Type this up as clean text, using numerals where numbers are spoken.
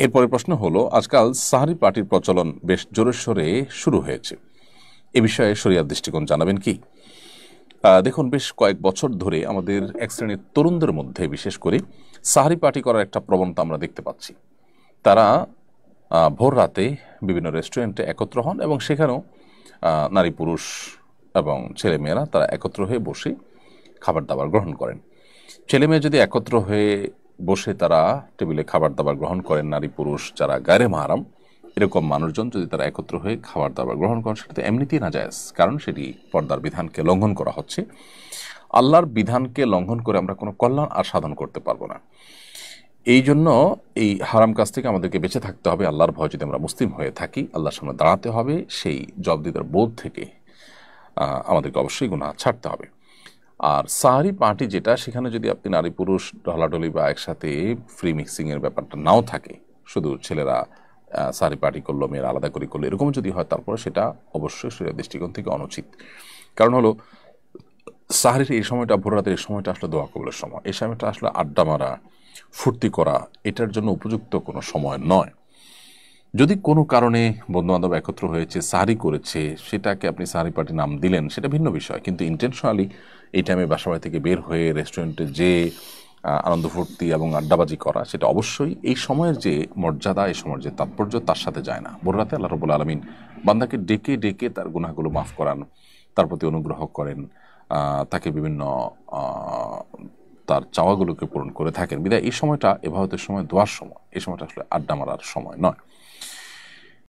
এরপরে প্রশ্ন হলো, আজকাল সাহারি পার্টির প্রচলন বেশ জোরে সোরে শুরু হয়েছে, এ বিষয়ে শরিয়ার দৃষ্টিকোণ জানাবেন কি? দেখুন, বেশ কয়েক বছর ধরে আমাদের এক শ্রেণীর তরুণদের মধ্যে বিশেষ করে সাহারি পার্টি করার একটা প্রবণতা আমরা দেখতে পাচ্ছি। তারা ভোর রাতে বিভিন্ন রেস্টুরেন্টে একত্র হন এবং সেখানেও নারী পুরুষ এবং ছেলেমেয়েরা তারা একত্র হয়ে বসে খাবার দাবার গ্রহণ করেন। ছেলেমেয়ে যদি একত্র হয়ে বসে তারা টেবিলে খাবার দাবার গ্রহণ করেন, নারী পুরুষ যারা গায়রে মাহারাম এরকম মানুষজন যদি তারা একত্র হয়ে খাবার দাবার গ্রহণ করেন, সেটা তো এমনিতেই নাজায়েজ, কারণ সেটি পর্দার বিধানকে লঙ্ঘন করা হচ্ছে। আল্লাহর বিধানকে লঙ্ঘন করে আমরা কোনো কল্যাণ আর সাধন করতে পারবো না। এই জন্য এই হারাম কাজ থেকে আমাদেরকে বেঁচে থাকতে হবে। আল্লাহর ভয় যদি আমরা মুসলিম হয়ে থাকি, আল্লাহর সামনে দাঁড়াতে হবে, সেই জবাবদিহিতার বোধ থেকে আমাদেরকে অবশ্যই গুনাহ ছাড়তে হবে। আর সাহারি পার্টি যেটা, সেখানে যদি আপনি নারী পুরুষ ঢলাঢলি বা একসাথে ফ্রি মিক্সিংয়ের ব্যাপারটা নাও থাকে, শুধু ছেলেরা সাহারি পার্টি করলো, মেয়েরা আলাদা করে করলো, এরকম যদি হয়, তারপরে সেটা অবশ্যই শরীয়তের দৃষ্টিকোণ থেকে অনুচিত। কারণ হলো, সাহারির এই সময়টা, ভোর রাতের এই সময়টা আসলে দোয়া কবুলের সময়। এই সময়টা আসলে আড্ডা মারা, ফুর্তি করা, এটার জন্য উপযুক্ত কোনো সময় নয়। যদি কোনো কারণে বন্ধুবান্ধব একত্র হয়েছে, সাহারি করেছে, সেটাকে আপনি সাহারি পার্টি নাম দিলেন, সেটা ভিন্ন বিষয়। কিন্তু ইন্টেনশনালি এই টাইমে বাসাবাড়ি থেকে বের হয়ে রেস্টুরেন্টে যে আনন্দ ফুর্তি এবং আড্ডাবাজি করা, সেটা অবশ্যই এই সময়ের যে মর্যাদা, এই সময়ের যে তাৎপর্য, তার সাথে যায় না। ভোর রাতে আল্লাহ রাব্বুল আলামিন বান্দাকে ডেকে ডেকে তার গুনাহগুলো মাফ করান, তার প্রতি অনুগ্রহ করেন, তাকে বিভিন্ন তার চাওয়াগুলোকে পূরণ করে থাকেন। বিধায় এই সময়টা ইবাদতের সময়, দোয়ার সময়, এই সময়টা আসলে আড্ডা মারার সময় নয়।